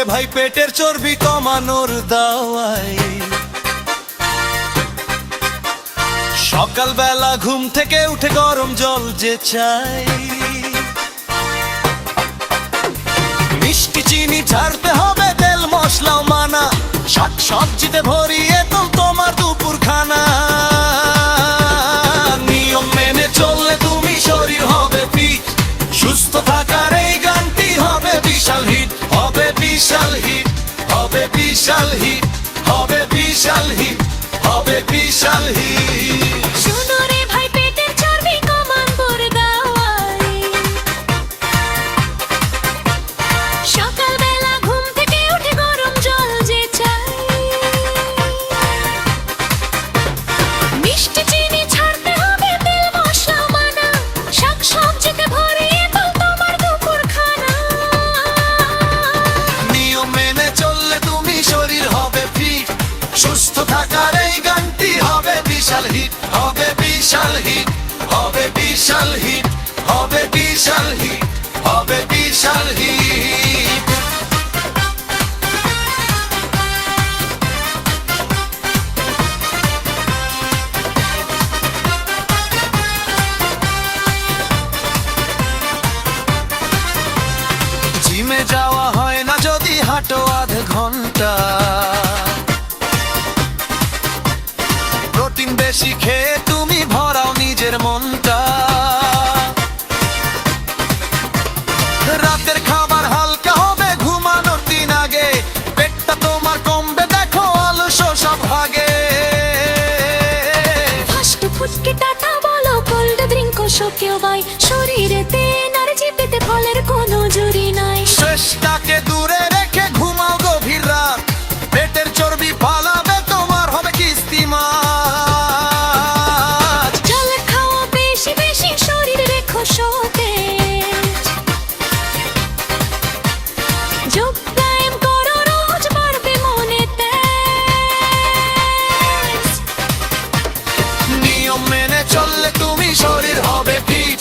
ভাই পেটের চর্বি কমানোর দাওয়াই। সকালবেলা ঘুম থেকে উঠে গরম জল যে চাই, মিষ্টি চিনি ছাড়তে হবে, তেল মশলাও মানা, শাক সবজিতে ভরিয়ে তো তোমার দুপুর খানা। নিয়ম মেনে চললে তুমি শরীর হবে ফিট, সুস্থ থাকার এই গানটি হবে বিশাল হিট, হবে বিশাল হিট, হবে বিশাল হিট, হবে বিশাল হিট, হবে বিশাল হিট। শোনো রে ভাই পেটের চর্বি কমানোর দাওয়াই। সকালবেলা ঘুম থেকে উঠে গরম জল যে চাই, মিষ্টি চিনি ছাড়তে হবে, তেল মশলা মানা, শাক সবজিতে ভরিয়ে তো তোমার দুপুর খানা। নিয়ম মেনে চললে তুমি শরীর হবে ফিট, সুস্থ থাকার এই গানটি হবে বিশাল হিট, হবে বিশাল হিট, হবে বিশাল হিট, হবে বিশাল হিট, হবে বিশাল হিট। জিমে যাওয়া হয় না যদি হাঁটো আধ ঘন্টা, প্রোটিন বেশি খেয়ে তুমি ভরাও নিজের মনটা। রাতের খাবার হালকা হবে, ঘুমানোর দিন আগে পেটটা তোমার কমবে, দেখো অলস সব ভাগে। ফাস্ট ফুড কি টাটা বলো, কোল্ড ড্রিঙ্ক ও শোকেও বাই, শরীরেতে এনার্জি পেতে ফলের কোনো জুরি নাই। শেষটাকে দূরে রেখে ঘুমাও গভীর রাত, পেটের চর্বি পালাবে, তোমার হবে কিস্তি মাছ। জল খাও বেশি বেশি, শরীর রেখো সতেজ, যোগ ব্যায়াম করো রোজ, বাড়বে মনে তেজ। নিয়ম মেনে চললে তুমি শরীর হবে ফিট,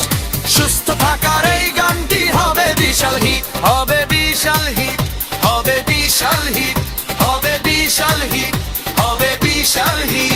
সুস্থ থাকার এই গানটি হবে বিশাল হিট, হবে বিশাল হিট, হবে বিশাল হিট, হবে বিশাল হিট, হবে বিশাল হিট।